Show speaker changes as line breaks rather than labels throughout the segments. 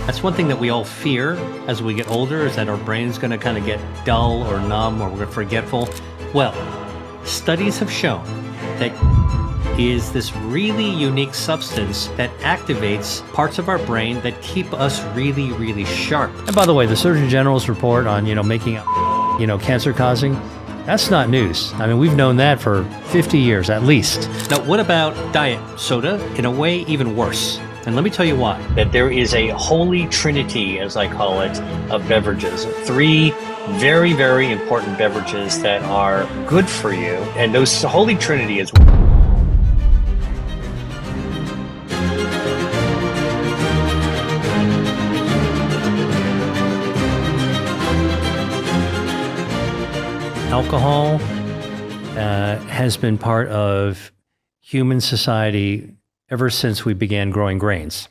That's one thing that we all fear as we get older, is that our brain's going to kind of get dull or numb, or we're forgetful. Well, studies have shown that is this really unique substance that activates parts of our brain that keep us really, really sharp. And by the way, the Surgeon General's report on, making, cancer causing, that's not news. I mean, we've known that for 50 years at least. Now, what about diet soda? In a way, even worse. And let me tell you why. That there is a holy trinity, as I call it, of beverages. 3 very, very important beverages that are good for you. And those holy trinity is alcohol has been part of human society ever since we began growing grains.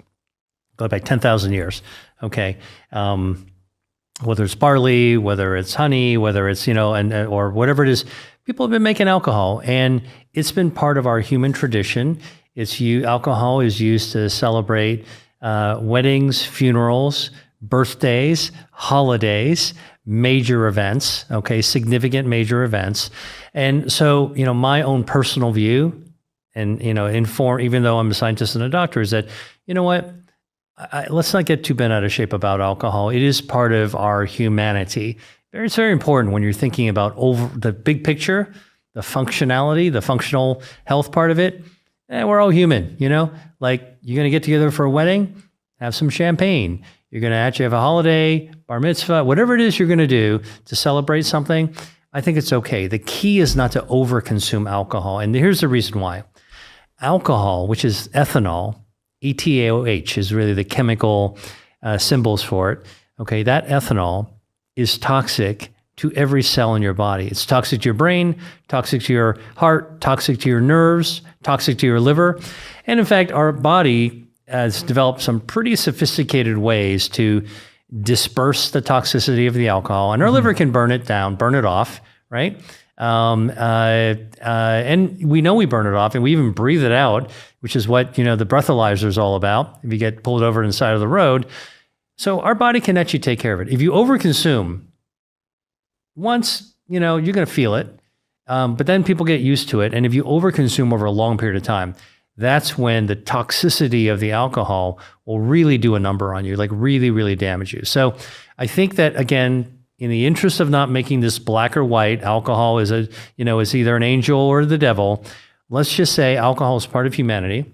Go back 10,000 years, okay? Whether it's barley, whether it's honey, whether it's, or whatever it is, people have been making alcohol, and it's been part of our human tradition. Alcohol is used to celebrate weddings, funerals, birthdays, holidays, major events, okay, significant major events. And so, my own personal view, and, even though I'm a scientist and a doctor, is that, let's not get too bent out of shape about alcohol. It is part of our humanity. It's very important when you're thinking about the big picture, the functionality, the functional health part of it. We're all human, like you're going to get together for a wedding, have some champagne. You're going to actually have a holiday, bar mitzvah, whatever it is you're going to do to celebrate something. I think it's okay. The key is not to overconsume alcohol. And here's the reason why. Alcohol, which is ethanol, ETAOH is really the chemical symbols for it. Okay, that ethanol is toxic to every cell in your body. It's toxic to your brain, toxic to your heart, toxic to your nerves, toxic to your liver. And in fact, our body has developed some pretty sophisticated ways to disperse the toxicity of the alcohol. And our liver can burn it down, burn it off, right? And we know we burn it off, and we even breathe it out, which is what, the breathalyzer is all about, if you get pulled over on the side of the road. So our body can actually take care of it. If you overconsume, once, you're going to feel it, but then people get used to it. And if you overconsume over a long period of time, that's when the toxicity of the alcohol will really do a number on you, like really, really damage you. So I think that, again, in the interest of not making this black or white, alcohol is is either an angel or the devil. Let's just say alcohol is part of humanity.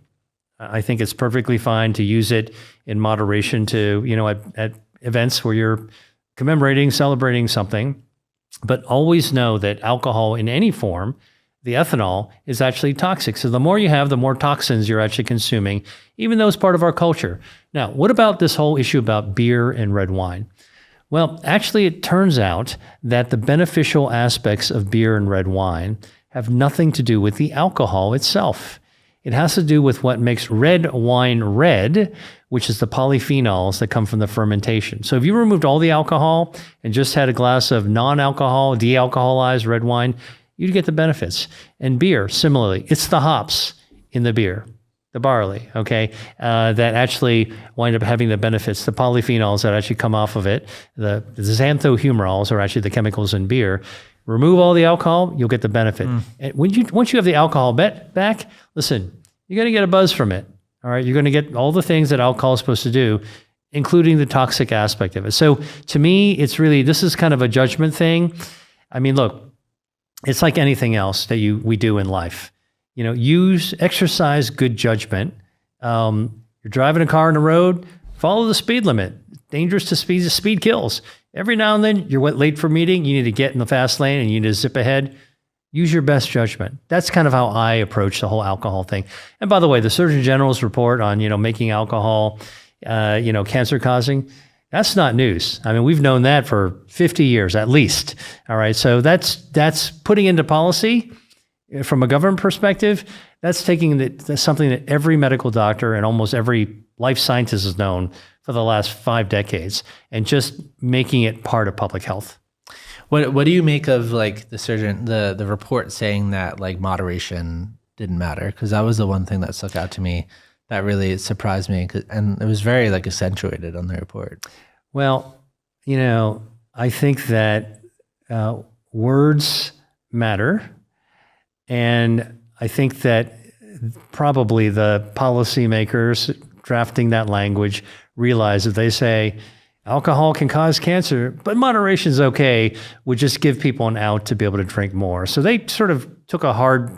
I think it's perfectly fine to use it in moderation to, at events where you're commemorating, celebrating something. But always know that alcohol in any form, the ethanol, is actually toxic. So the more you have, the more toxins you're actually consuming, even though it's part of our culture. Now, what about this whole issue about beer and red wine? Well, actually, it turns out that the beneficial aspects of beer and red wine have nothing to do with the alcohol itself. It has to do with what makes red wine red, which is the polyphenols that come from the fermentation. So if you removed all the alcohol and just had a glass of non-alcohol, de-alcoholized red wine, you'd get the benefits. And beer, similarly, it's the hops in the beer, the barley, okay, that actually wind up having the benefits, the polyphenols that actually come off of it. The xanthohumoral are actually the chemicals in beer. Remove all the alcohol, you'll get the benefit. And once you have the alcohol back, listen, you're going to get a buzz from it, all right? You're going to get all the things that alcohol is supposed to do, including the toxic aspect of it. So to me, this is kind of a judgment thing. I mean, look, it's like anything else that we do in life. Exercise good judgment. You're driving a car on the road, follow the speed limit. Dangerous to speed kills. Every now and then, you're late for a meeting, you need to get in the fast lane and you need to zip ahead. Use your best judgment. That's kind of how I approach the whole alcohol thing. And by the way, the Surgeon General's report on, making alcohol, cancer causing, that's not news. I mean, we've known that for 50 years at least. All right. So that's putting into policy from a government perspective. That's that's something that every medical doctor and almost every life scientist has known for the last 5 decades, and just making it part of public health.
What do you make of like the report saying that like moderation didn't matter? Because that was the one thing that stuck out to me. that really surprised me, and it was very like accentuated on the report.
Well, I think that words matter. And I think that probably the policymakers drafting that language realize if they say alcohol can cause cancer, but moderation is okay, would just give people an out to be able to drink more. So they sort of took a hard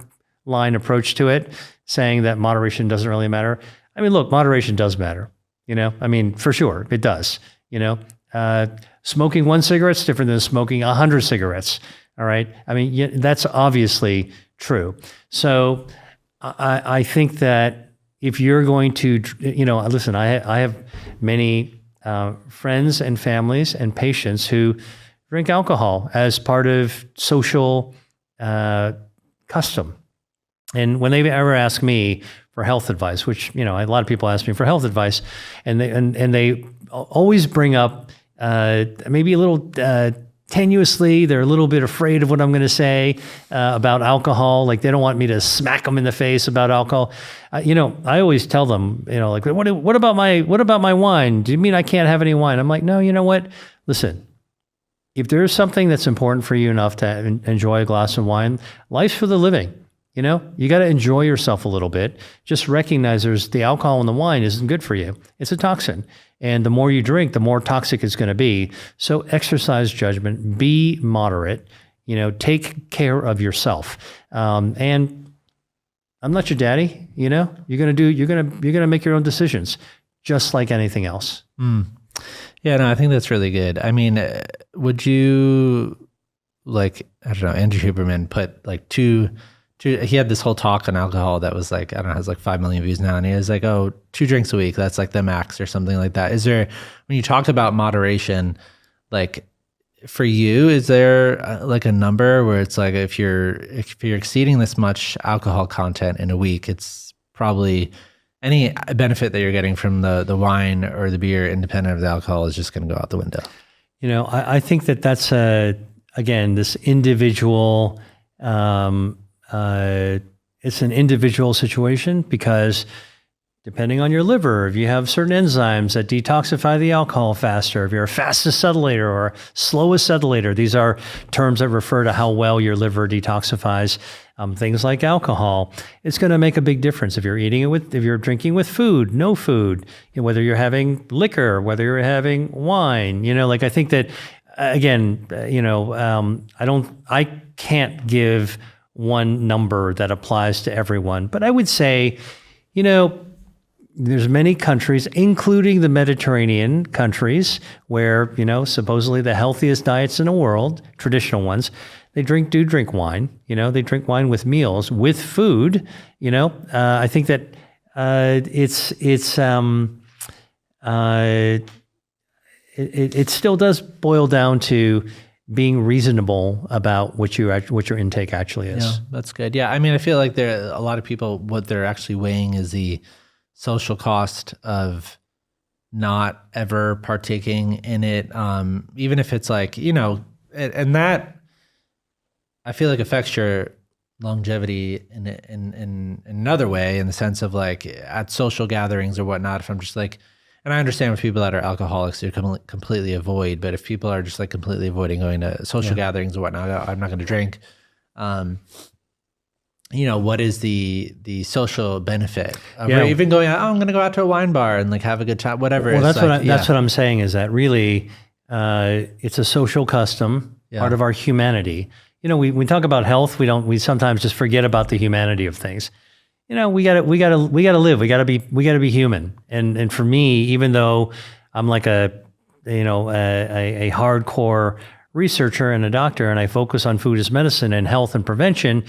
line approach to it, saying that moderation doesn't really matter. I mean, look, moderation does matter. For sure, it does. Smoking one cigarette is different than smoking 100 cigarettes. All right. That's obviously true. So I think that if you're going to, listen, I have many friends and families and patients who drink alcohol as part of social custom. And when they ever ask me for health advice, which, a lot of people ask me for health advice, and they always bring up maybe a little tenuously, they're a little bit afraid of what I'm going to say about alcohol. Like they don't want me to smack them in the face about alcohol. I always tell them, like, what about my wine? Do you mean I can't have any wine? I'm like, no, you know what? Listen, if there's something that's important for you enough to enjoy a glass of wine, life's for the living. You got to enjoy yourself a little bit. Just recognize the alcohol in the wine isn't good for you. It's a toxin. And the more you drink, the more toxic it's going to be. So exercise judgment, be moderate, take care of yourself. And I'm not your daddy, you're going to make your own decisions just like anything else.
Yeah, no, I think that's really good. I mean, would you Andrew Huberman put like he had this whole talk on alcohol that was like, has like 5 million views now. And he was like, 2 drinks a week, that's like the max or something like that. Is there, when you talked about moderation, like for you, is there like a number where it's like, if you're exceeding this much alcohol content in a week, it's probably any benefit that you're getting from the wine or the beer independent of the alcohol is just going to go out the window?
I think that's again, this individual, it's an individual situation because depending on your liver, if you have certain enzymes that detoxify the alcohol faster, if you're a fast acetylator or slow acetylator, these are terms that refer to how well your liver detoxifies things like alcohol. It's going to make a big difference if you're drinking with food, no food, whether you're having liquor, whether you're having wine. I think that again, I can't give one number that applies to everyone. But I would say, there's many countries, including the Mediterranean countries, where, supposedly the healthiest diets in the world, traditional ones, they do drink wine. They drink wine with meals, with food. I think that it still does boil down to being reasonable about what your intake actually is.
Yeah, that's good. Yeah, I feel like there a lot of people, what they're actually weighing is the social cost of not ever partaking in it, even if it's like, and that I feel like affects your longevity in another way, in the sense of like at social gatherings or whatnot. If I'm just like, and I understand with people that are alcoholics, they completely avoid. But if people are just like completely avoiding going to social gatherings or whatnot, I'm not going to drink. What is the social benefit of even going out? I'm going to go out to a wine bar and like have a good time, whatever.
Well, that's what I'm saying is that really, it's a social custom, part of our humanity. We talk about health. We sometimes just forget about the humanity of things. We gotta live. We gotta be human. And for me, even though I'm like a hardcore researcher and a doctor, and I focus on food as medicine and health and prevention,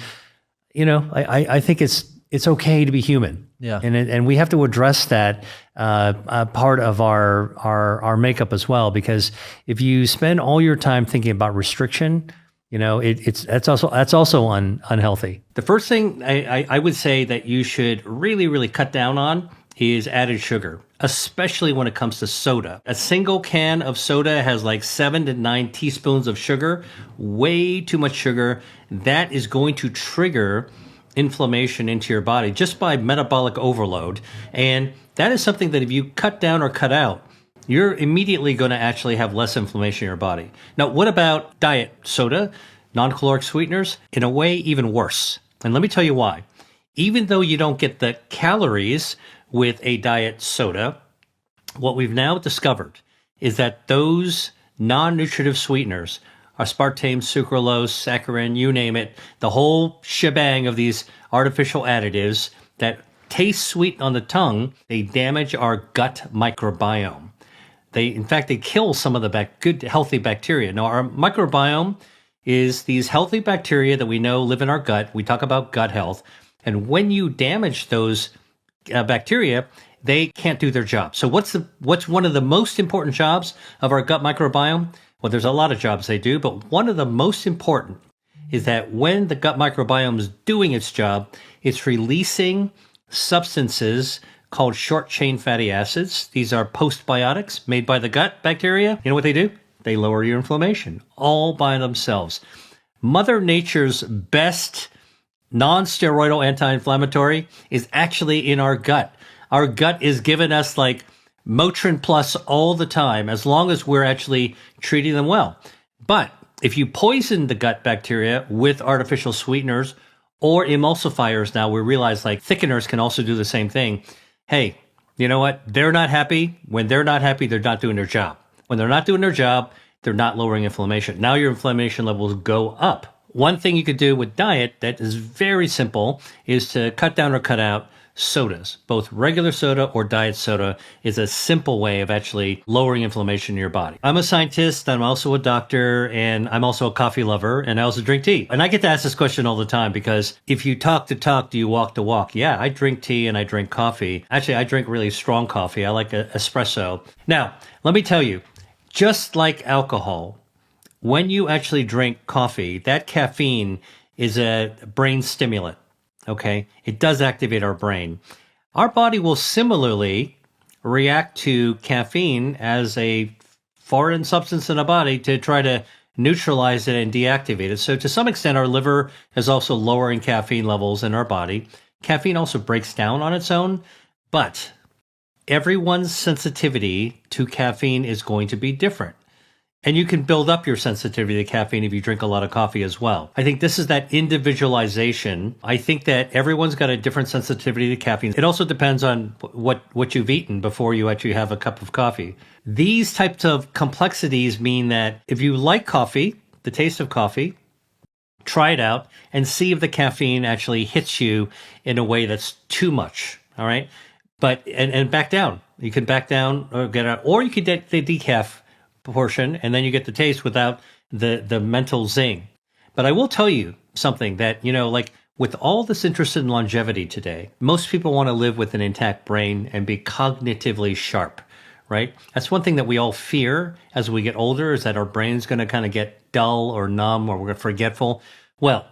I think it's okay to be human. Yeah. And we have to address that part of our makeup as well, because if you spend all your time thinking about restriction, that's also unhealthy. The first thing I would say that you should really, really cut down on is added sugar, especially when it comes to soda. A single can of soda has like 7 to 9 teaspoons of sugar, way too much sugar. That is going to trigger inflammation into your body just by metabolic overload. And that is something that if you cut down or cut out, you're immediately going to actually have less inflammation in your body. Now, what about diet soda, non-caloric sweeteners? In a way, even worse. And let me tell you why. Even though you don't get the calories with a diet soda, what we've now discovered is that those non-nutritive sweeteners, aspartame, sucralose, saccharin, you name it, the whole shebang of these artificial additives that taste sweet on the tongue, they damage our gut microbiome. In fact, they kill some of the good, healthy bacteria. Now, our microbiome is these healthy bacteria that we know live in our gut. We talk about gut health. And when you damage those bacteria, they can't do their job. So what's one of the most important jobs of our gut microbiome? Well, there's a lot of jobs they do, but one of the most important is that when the gut microbiome is doing its job, it's releasing substances called short-chain fatty acids. These are postbiotics made by the gut bacteria. You know what they do? They lower your inflammation all by themselves. Mother Nature's best non-steroidal anti-inflammatory is actually in our gut. Our gut is giving us like Motrin Plus all the time, as long as we're actually treating them well. But if you poison the gut bacteria with artificial sweeteners or emulsifiers, now we realize like thickeners can also do the same thing. Hey, you know what? They're not happy. When they're not happy, they're not doing their job. When they're not doing their job, they're not lowering inflammation. Now your inflammation levels go up. One thing you could do with diet that is very simple is to cut down or cut out sodas. Both regular soda or diet soda is a simple way of actually lowering inflammation in your body. I'm a scientist, I'm also a doctor, and I'm also a coffee lover, and I also drink tea. And I get to ask this question all the time because if you talk the talk, do you walk the walk? Yeah, I drink tea and I drink coffee. Actually, I drink really strong coffee. I like espresso. Now, let me tell you, just like alcohol, when you actually drink coffee, that caffeine is a brain stimulant. Okay, it does activate our brain. Our body will similarly react to caffeine as a foreign substance in the body to try to neutralize it and deactivate it. So to some extent, our liver is also lowering caffeine levels in our body. Caffeine also breaks down on its own, but everyone's sensitivity to caffeine is going to be different. And you can build up your sensitivity to caffeine if you drink a lot of coffee as well. I think this is that individualization. I think that everyone's got a different sensitivity to caffeine. It also depends on what you've eaten before you actually have a cup of coffee. These types of complexities mean that if you like coffee, the taste of coffee, try it out and see if the caffeine actually hits you in a way that's too much. All right. But, and back down. You can back down or get out, or you could get the decaf portion, and then you get the taste without the mental zing. But I will tell you something that, like with all this interest in longevity today, most people want to live with an intact brain and be cognitively sharp, right? That's one thing that we all fear as we get older, is that our brain's going to kind of get dull or numb or we're forgetful. Well,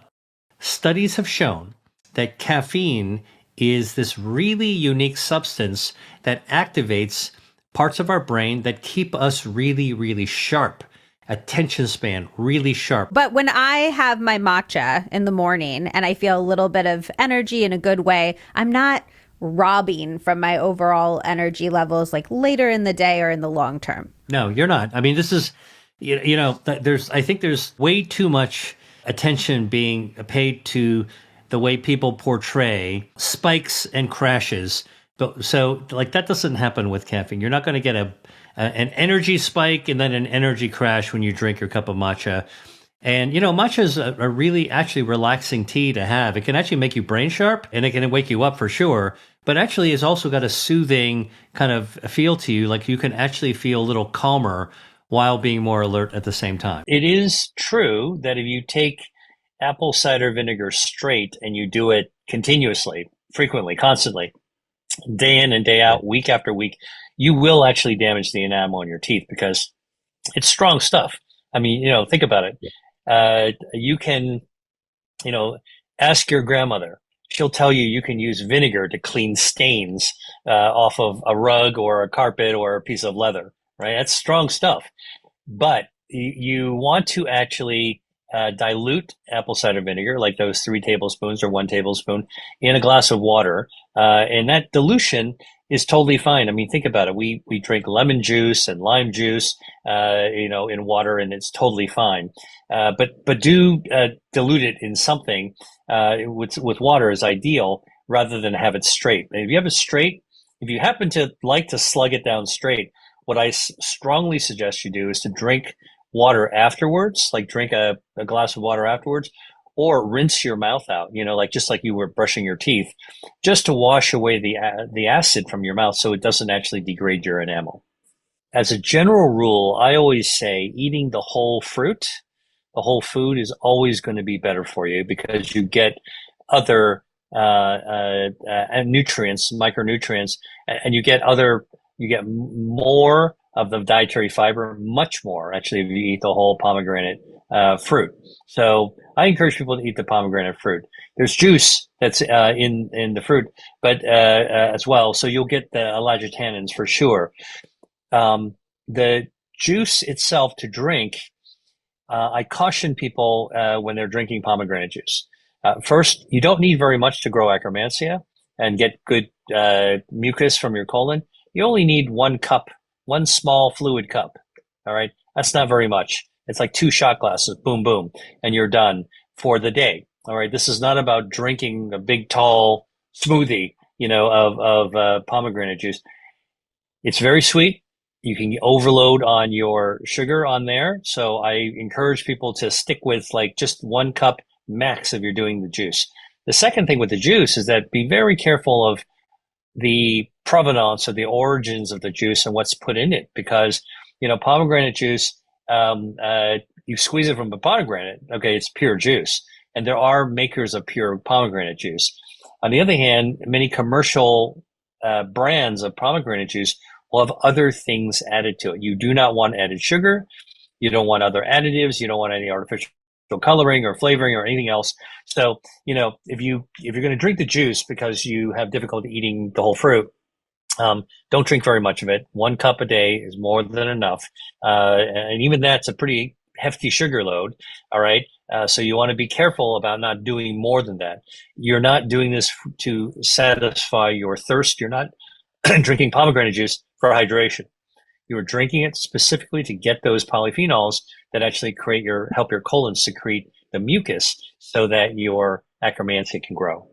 studies have shown that caffeine is this really unique substance that activates parts of our brain that keep us really, really sharp. Attention span, really sharp.
But when I have my matcha in the morning and I feel a little bit of energy in a good way, I'm not robbing from my overall energy levels like later in the day or in the long term.
No, you're not. I mean, this is, I think there's way too much attention being paid to the way people portray spikes and crashes. So like that doesn't happen with caffeine. You're not going to get an energy spike and then an energy crash when you drink your cup of matcha. And, matcha is a really actually relaxing tea to have. It can actually make you brain sharp and it can wake you up for sure. But actually it's also got a soothing kind of feel to you. Like you can actually feel a little calmer while being more alert at the same time. It is true that if you take apple cider vinegar straight and you do it continuously, frequently, constantly, day in and day out, week after week, you will actually damage the enamel in your teeth because it's strong stuff. I mean, think about it. You can, ask your grandmother. She'll tell you can use vinegar to clean stains off of a rug or a carpet or a piece of leather, right? That's strong stuff. But you want to actually dilute apple cider vinegar, like those 3 tablespoons or 1 tablespoon, in a glass of water. And that dilution is totally fine. I mean, think about it. We drink lemon juice and lime juice, in water, and it's totally fine. But do dilute it in something with water is ideal rather than have it straight. If you have it straight, if you happen to like to slug it down straight, what I strongly suggest you do is to drink water afterwards, like drink a glass of water afterwards, or rinse your mouth out, like just like you were brushing your teeth, just to wash away the acid from your mouth so it doesn't actually degrade your enamel. As a general rule, I always say eating the whole fruit, the whole food is always going to be better for you because you get other nutrients, micronutrients, and you get more of the dietary fiber, much more actually, if you eat the whole pomegranate fruit. So I encourage people to eat the pomegranate fruit. There's juice that's in the fruit, but as well, so you'll get the elagitannins for sure. The juice itself to drink, I caution people when they're drinking pomegranate juice. First, you don't need very much to grow akkermansia and get good mucus from your colon. You only need 1 cup, 1 small fluid cup. All right. That's not very much. It's like 2 shot glasses, boom, boom, and you're done for the day. All right. This is not about drinking a big, tall smoothie, of pomegranate juice. It's very sweet. You can overload on your sugar on there. So I encourage people to stick with like just 1 cup max if you're doing the juice. The second thing with the juice is that be very careful of the provenance or the origins of the juice and what's put in it, because pomegranate juice, you squeeze it from a pomegranate, okay, it's pure juice, and there are makers of pure pomegranate juice. On the other hand, many commercial brands of pomegranate juice will have other things added to it. You do not want added sugar, you don't want other additives, you don't want any artificial coloring or flavoring or anything else. So, if you're going to drink the juice because you have difficulty eating the whole fruit, don't drink very much of it. 1 cup a day is more than enough. And even that's a pretty hefty sugar load. All right. So you want to be careful about not doing more than that. You're not doing this to satisfy your thirst. You're not drinking pomegranate juice for hydration. You are drinking it specifically to get those polyphenols that actually help your colon secrete the mucus so that your akkermansia can grow.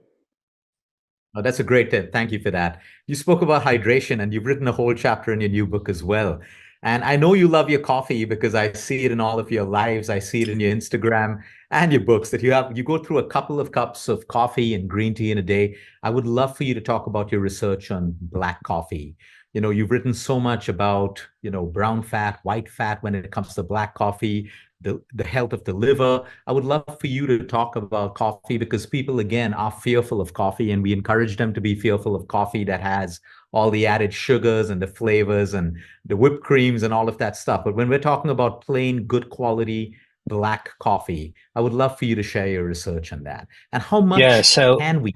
Oh, that's a great tip. Thank you for that. You spoke about hydration and you've written a whole chapter in your new book as well. And I know you love your coffee because I see it in all of your lives. I see it in your Instagram and your books that you go through a couple of cups of coffee and green tea in a day. I would love for you to talk about your research on black coffee. You've written so much about, brown fat, white fat when it comes to black coffee, the health of the liver. I would love for you to talk about coffee because people, again, are fearful of coffee, and we encourage them to be fearful of coffee that has all the added sugars and the flavors and the whipped creams and all of that stuff. But when we're talking about plain, good quality black coffee, I would love for you to share your research on that. And how much can we,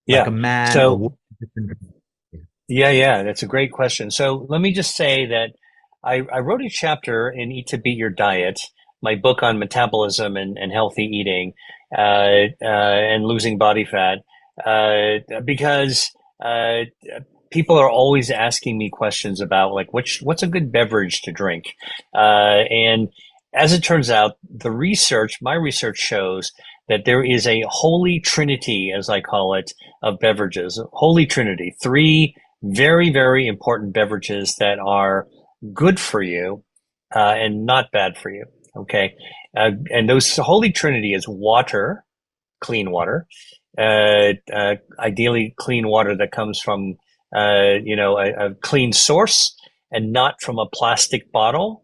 like a man or woman?
Yeah, that's a great question. So let me just say that I wrote a chapter in Eat to Beat Your Diet, my book on metabolism and healthy eating and losing body fat, because people are always asking me questions about like what's a good beverage to drink. And as it turns out, my research shows that there is a holy trinity, as I call it, of beverages. Holy trinity, 3 very, very important beverages that are good for you and not bad for you. Okay. And those holy trinity is water, clean water, ideally clean water that comes from, a clean source and not from a plastic bottle.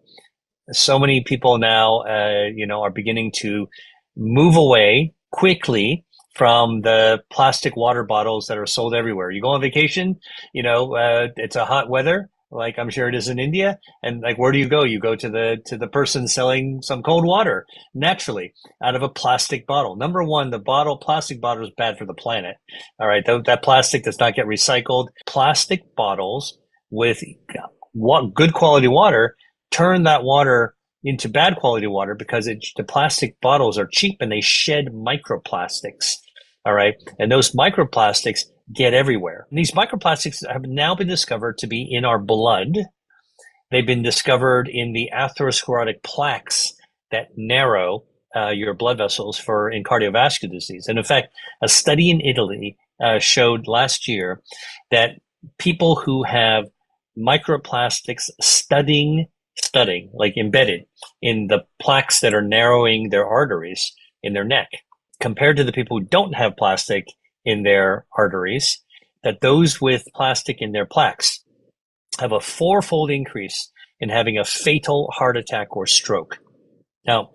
So many people now, are beginning to move away quickly from the plastic water bottles that are sold everywhere. You go on vacation, it's a hot weather, like I'm sure it is in India. And like, where do you go? You go to the person selling some cold water naturally out of a plastic bottle. Number one, plastic bottle is bad for the planet. All right. That plastic does not get recycled. Plastic bottles with good quality water, turn that water,
into bad quality water because the plastic bottles are cheap and they shed microplastics. All right. And those microplastics get everywhere. And these microplastics have now been discovered to be in our blood. They've been discovered in the atherosclerotic plaques that narrow your blood vessels in cardiovascular disease. And in fact, a study in Italy showed last year that people who have microplastics studding, like embedded in the plaques that are narrowing their arteries in their neck, compared to the people who don't have plastic in their arteries, that those with plastic in their plaques have a 4-fold increase in having a fatal heart attack or stroke. Now,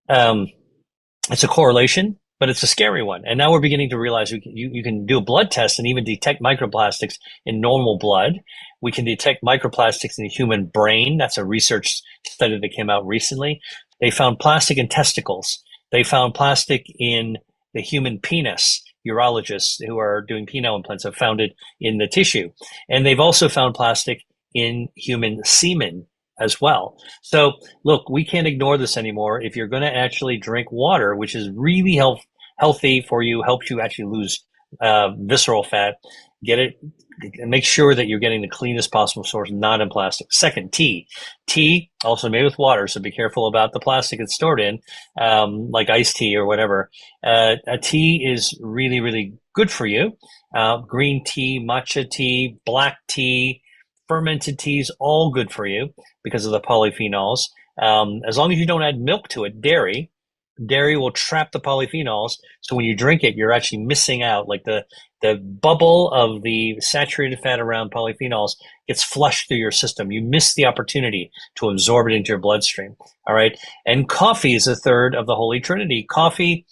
it's a correlation, but it's a scary one. And now we're beginning to realize you can do a blood test and even detect microplastics in normal blood. We can detect microplastics in the human brain. That's a research study that came out recently. They found plastic in testicles. They found plastic in the human penis. Urologists who are doing penile implants have found it in the tissue. And they've also found plastic in human semen as well. So look, we can't ignore this anymore. If you're going to actually drink water, which is really healthy for you, helps you actually lose visceral fat, get it, make sure that you're getting the cleanest possible source, not in plastic. Second, tea. Tea also made with water, so be careful about the plastic it's stored in, like iced tea or whatever. A tea is really, really good for you. Green tea, matcha tea, black tea, fermented teas, all good for you because of the polyphenols. As long as you don't add milk to it, dairy will trap the polyphenols. So when you drink it, you're actually missing out. Like the bubble of the saturated fat around polyphenols gets flushed through your system. You miss the opportunity to absorb it into your bloodstream. All right. And coffee is a third of the Holy Trinity. Coffee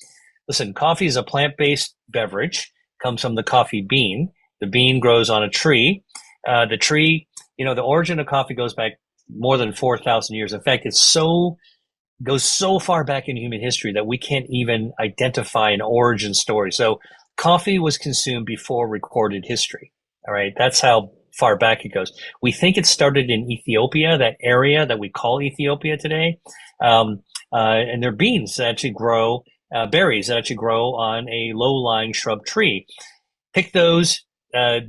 is a plant-based beverage, comes from the coffee bean. The bean grows on a tree. The tree, the origin of coffee goes back more than 4,000 years. In fact, goes so far back in human history that we can't even identify an origin story. So coffee was consumed before recorded history. All right. That's how far back it goes. We think it started in Ethiopia, that area that we call Ethiopia today. And they're beans that actually grow, berries that actually grow on a low-lying shrub tree. Pick those,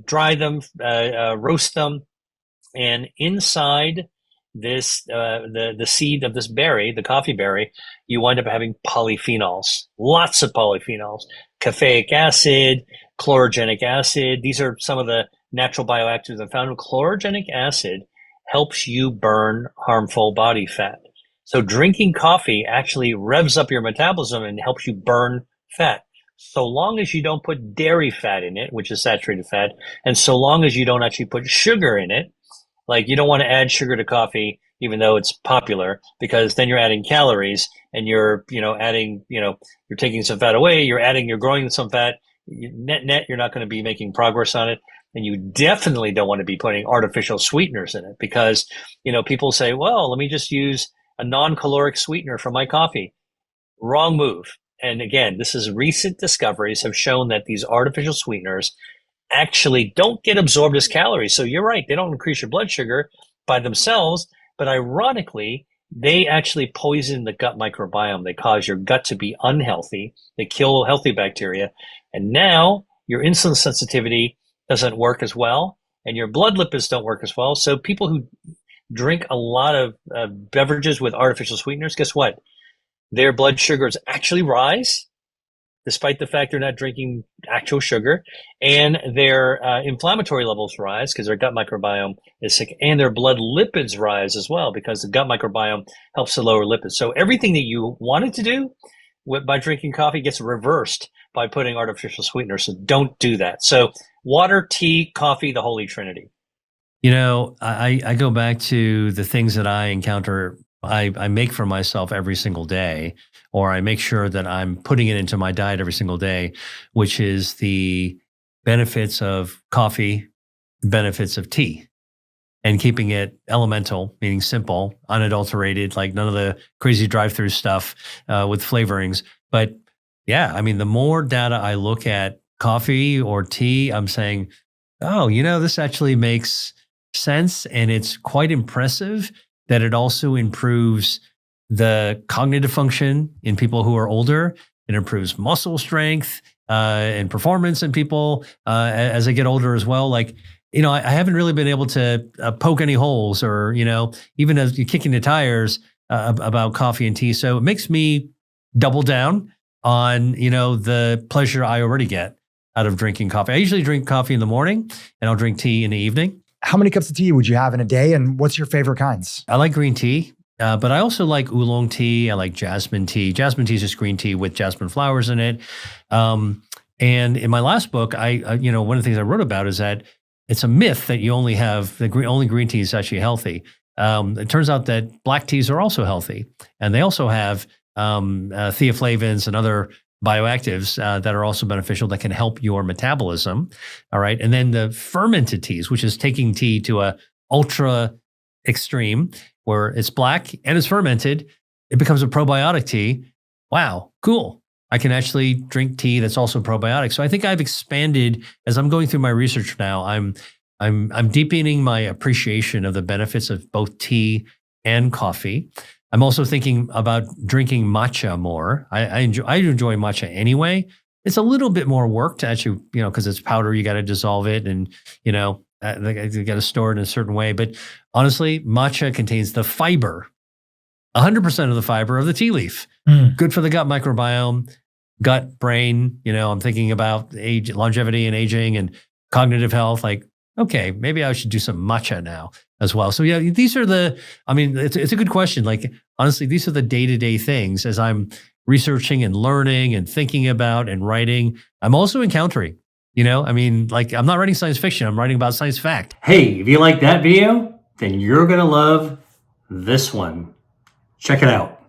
dry them, roast them, and inside this, the seed of this berry, the coffee berry, you wind up having polyphenols, lots of polyphenols, caffeic acid, chlorogenic acid. These are some of the natural bioactives I found. Chlorogenic acid helps you burn harmful body fat. So drinking coffee actually revs up your metabolism and helps you burn fat. So long as you don't put dairy fat in it, which is saturated fat, and so long as you don't actually put sugar in it, like you don't want to add sugar to coffee, even though it's popular, because then you're adding calories and you're taking some fat away, you're growing some fat. Net, you're not going to be making progress on it. And you definitely don't want to be putting artificial sweeteners in it because, people say, well, let me just use a non-caloric sweetener for my coffee. Wrong move. And again, recent discoveries have shown that these artificial sweeteners actually don't get absorbed as calories. So you're right. They don't increase your blood sugar by themselves, but ironically, they actually poison the gut microbiome. They cause your gut to be unhealthy. They kill healthy bacteria. And now your insulin sensitivity doesn't work as well, and your blood lipids don't work as well. So people who drink a lot of beverages with artificial sweeteners, guess what? Their blood sugars actually rise, despite the fact they're not drinking actual sugar, and their inflammatory levels rise because their gut microbiome is sick, and their blood lipids rise as well because the gut microbiome helps to lower lipids. So everything that you wanted to do by drinking coffee gets reversed by putting artificial sweeteners. So don't do that. So water, tea, coffee, the Holy Trinity.
I go back to the things that I encounter, I make for myself every single day, or I make sure that I'm putting it into my diet every single day, which is the benefits of coffee, benefits of tea, and keeping it elemental, meaning simple, unadulterated, like none of the crazy drive-through stuff with flavorings. But yeah, the more data I look at coffee or tea, I'm saying, oh, this actually makes sense. And it's quite impressive that it also improves the cognitive function in people who are older. It improves muscle strength and performance in people as they get older as well. Like, I haven't really been able to poke any holes or, even as you're kicking the tires about coffee and tea. So it makes me double down on, the pleasure I already get out of drinking coffee. I usually drink coffee in the morning and I'll drink tea in the evening.
How many cups of tea would you have in a day? And what's your favorite kinds?
I like green tea. But I also like oolong tea. I like jasmine tea. Jasmine tea is just green tea with jasmine flowers in it. And in my last book, one of the things I wrote about is that it's a myth that you only have only green tea is actually healthy. It turns out that black teas are also healthy, and they also have theaflavins and other bioactives that are also beneficial that can help your metabolism. All right, and then the fermented teas, which is taking tea to a ultra extreme, where it's black and it's fermented, it becomes a probiotic tea. Wow, cool. I can actually drink tea that's also probiotic. So I think I've expanded as I'm going through my research now. I'm deepening my appreciation of the benefits of both tea and coffee. I'm also thinking about drinking matcha more. I enjoy matcha anyway. It's a little bit more work to actually, because it's powder, you got to dissolve it and, you got to store it in a certain way. But honestly, matcha contains the fiber, 100% of the fiber of the tea leaf. Good for the gut microbiome, gut, brain. I'm thinking about longevity and aging and cognitive health. Like, okay, maybe I should do some matcha now as well. So yeah, these are it's a good question. Like, honestly, these are the day-to-day things as I'm researching and learning and thinking about and writing. I'm also encountering, I'm not writing science fiction. I'm writing about science fact. Hey, if you like that video, then you're going to love this one. Check it out.